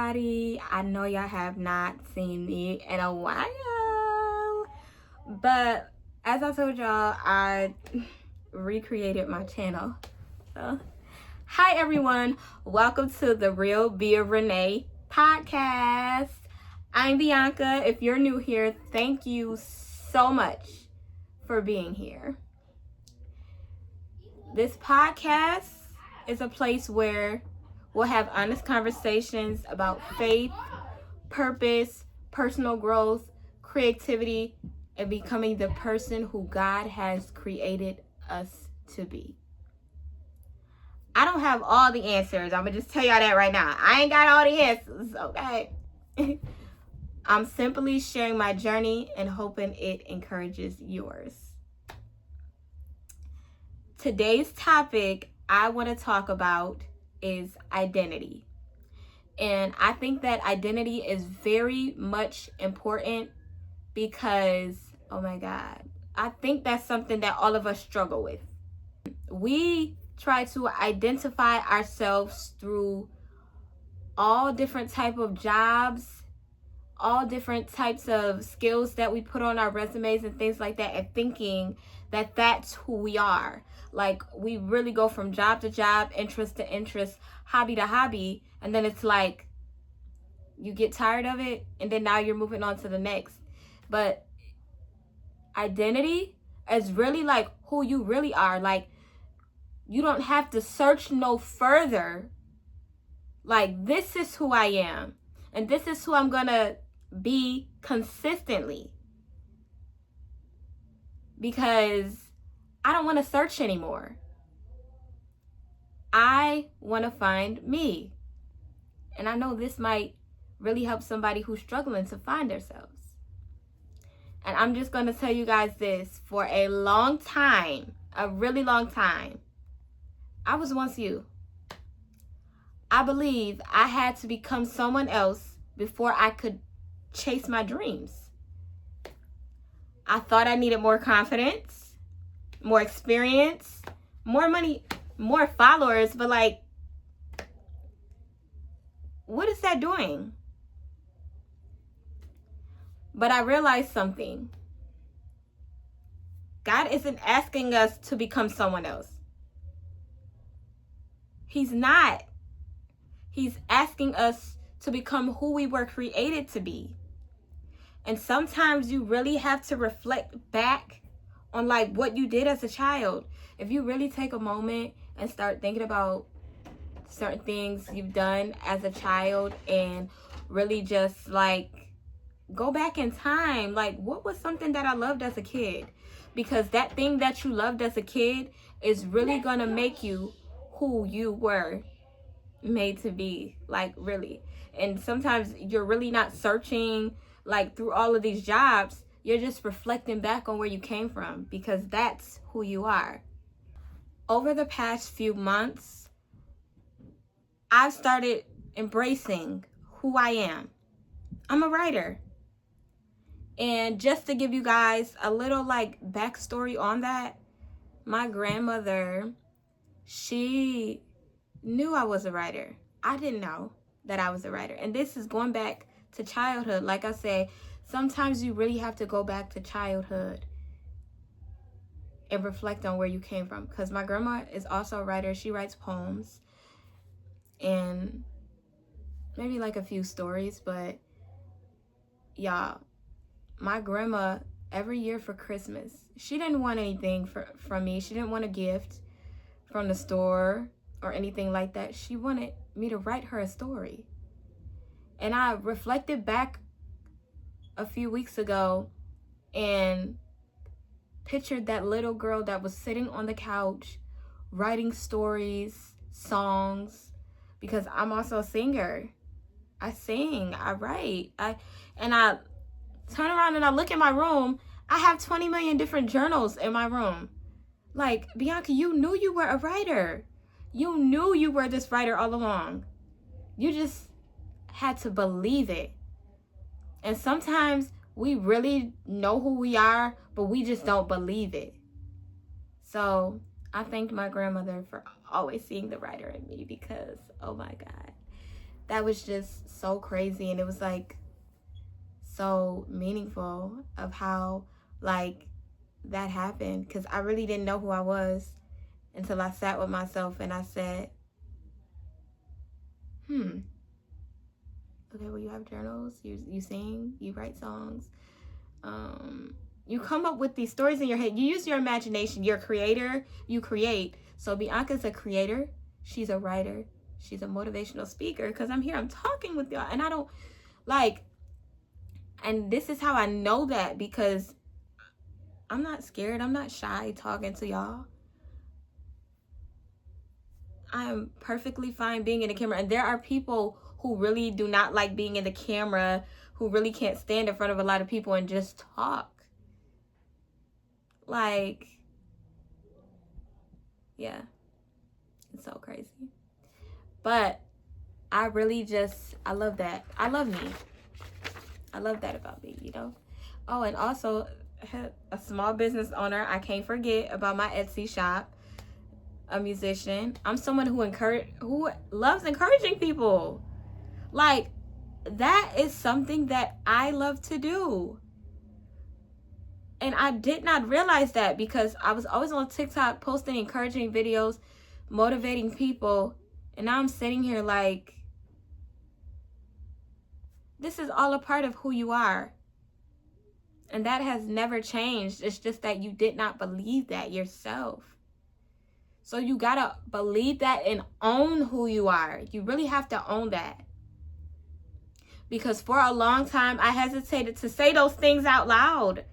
everybody. I know y'all have not seen me in a while, but as I told y'all, I recreated my channel. So, hi everyone, welcome to the Real Bia Renee podcast. I'm Bianca. If you're new here, thank you so much for being here. This podcast is a place where we'll have honest conversations about faith, purpose, personal growth, creativity, and becoming the person who God has created us to be. I don't have all the answers. I'm going to just tell y'all that right now. I ain't got all the answers, okay? I'm simply sharing my journey and hoping it encourages yours. Today's topic I want to talk about is identity. And I think that identity is very much important because, oh my God, I think that's something that all of us struggle with. We try to identify ourselves through all different type of jobs, all different types of skills that we put on our resumes and things like that, and thinking that that's who we are. Like, we really go from job to job, interest to interest, hobby to hobby, and then it's like you get tired of it, and then now you're moving on to the next. But identity is really like who you really are. Like, you don't have to search no further. Like, this is who I am, and this is who I'm gonna be consistently, because I don't want to search anymore. I want to find me. And I know this might really help somebody who's struggling to find themselves. And I'm just going to tell you guys this. For a long time, a really long time, I was once you. I believe I had to become someone else before I could chase my dreams. I thought I needed more confidence, more experience, more money, more followers, but like, what is that doing? But I realized something. God isn't asking us to become someone else. He's not. He's asking us to become who we were created to be. And sometimes you really have to reflect back on like what you did as a child. If you really take a moment and start thinking about certain things you've done as a child and really just like go back in time, like what was something that I loved as a kid? Because that thing that you loved as a kid is really gonna make you who you were made to be, like really. And sometimes you're really not searching like through all of these jobs. You're just reflecting back on where you came from, because that's who you are. Over the past few months, I've started embracing who I am. I'm a writer. And just to give you guys a little like backstory on that, my grandmother, she knew I was a writer. I didn't know that I was a writer. And this is going back to childhood. Like I say, sometimes you really have to go back to childhood and reflect on where you came from. Because my grandma is also a writer. She writes poems and maybe like a few stories. But y'all, my grandma, every year for Christmas, she didn't want anything from me. She didn't want a gift from the store or anything like that. She wanted me to write her a story. And I reflected back a few weeks ago and pictured that little girl that was sitting on the couch writing stories, songs, because I'm also a singer. I sing, I write, and I turn around and I look in my room. I have 20 million different journals in my room. Like, Bianca, you knew you were a writer. You knew you were this writer all along. You just had to believe it. And sometimes we really know who we are, but we just don't believe it. So I thanked my grandmother for always seeing the writer in me, because, oh my God, that was just so crazy. And it was like so meaningful of how like that happened, because I really didn't know who I was until I sat with myself and I said, okay, well, you have journals, you sing, you write songs, you come up with these stories in your head, you use your imagination, you're a creator, you create. So Bianca's a creator, she's a writer, she's a motivational speaker, because I'm here, I'm talking with y'all, and I don't like, and this is how I know that, because I'm not scared, I'm not shy talking to y'all. I'm perfectly fine being in the camera. And there are people who really do not like being in the camera, who really can't stand in front of a lot of people and just talk. Like, yeah, it's so crazy. But I really just, I love that. I love me. I love that about me, you know? Oh, and also, a small business owner, I can't forget about my Etsy shop. A musician. I'm someone who loves encouraging people. Like, that is something that I love to do. And I did not realize that, because I was always on TikTok posting encouraging videos, motivating people, and now I'm sitting here like, this is all a part of who you are. And that has never changed. It's just that you did not believe that yourself. So you gotta believe that and own who you are. You really have to own that. Because for a long time, I hesitated to say those things out loud.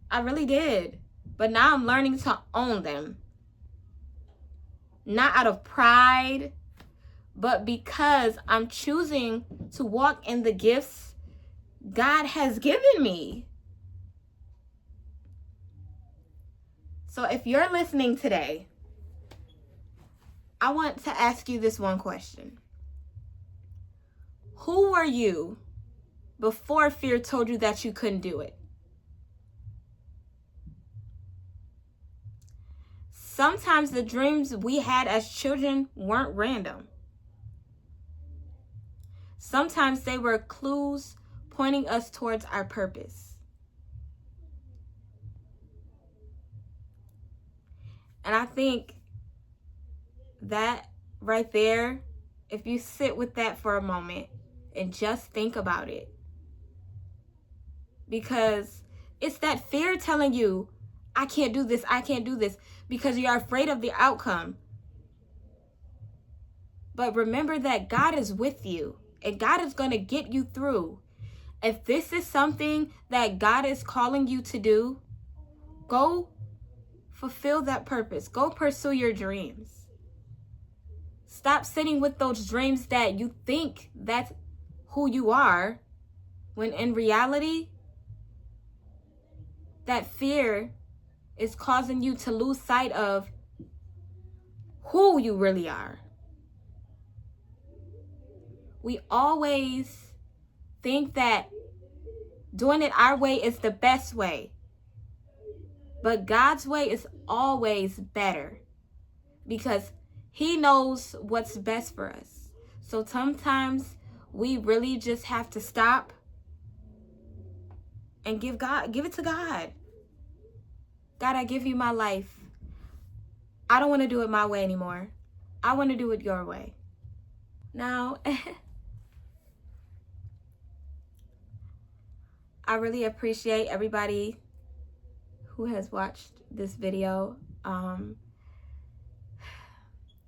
I really did. But now I'm learning to own them. Not out of pride, but because I'm choosing to walk in the gifts God has given me. So if you're listening today, I want to ask you this one question. Who were you before fear told you that you couldn't do it? Sometimes the dreams we had as children weren't random. Sometimes they were clues pointing us towards our purpose. And I think that right there, if you sit with that for a moment and just think about it, because it's that fear telling you, I can't do this, I can't do this, because you're afraid of the outcome. But remember that God is with you, and God is going to get you through. If this is something that God is calling you to do, go fulfill that purpose. Go pursue your dreams. Stop sitting with those dreams that you think that's who you are, when in reality, that fear is causing you to lose sight of who you really are. We always think that doing it our way is the best way. But God's way is always better, because He knows what's best for us. So sometimes we really just have to stop and give it to God. God, I give you my life. I don't want to do it my way anymore. I want to do it your way. Now, I really appreciate everybody who has watched this video.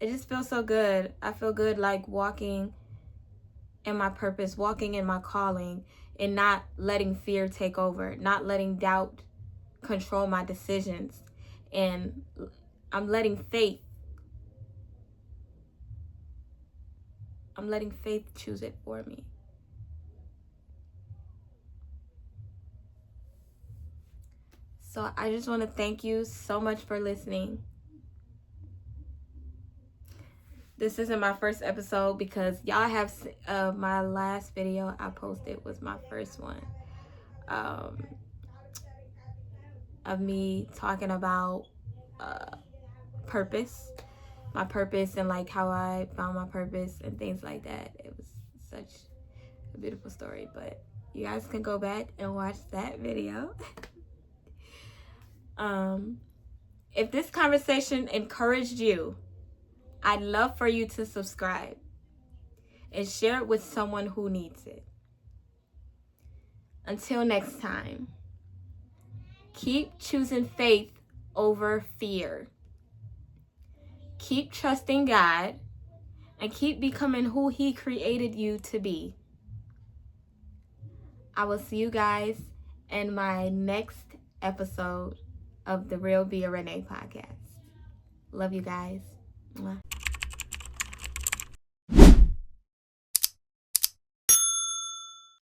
It just feels so good. I feel good like walking in my purpose, walking in my calling, and not letting fear take over, not letting doubt control my decisions. And I'm letting faith choose it for me. So I just want to thank you so much for listening. This isn't my first episode, because y'all have my last video I posted was my first one, of me talking about purpose, my purpose, and like how I found my purpose and things like that. It was such a beautiful story. But you guys can go back and watch that video. If this conversation encouraged you, I'd love for you to subscribe and share it with someone who needs it. Until next time, keep choosing faith over fear. Keep trusting God and keep becoming who He created you to be. I will see you guys in my next episode of the Real Via Renee podcast. Love you guys. Mwah.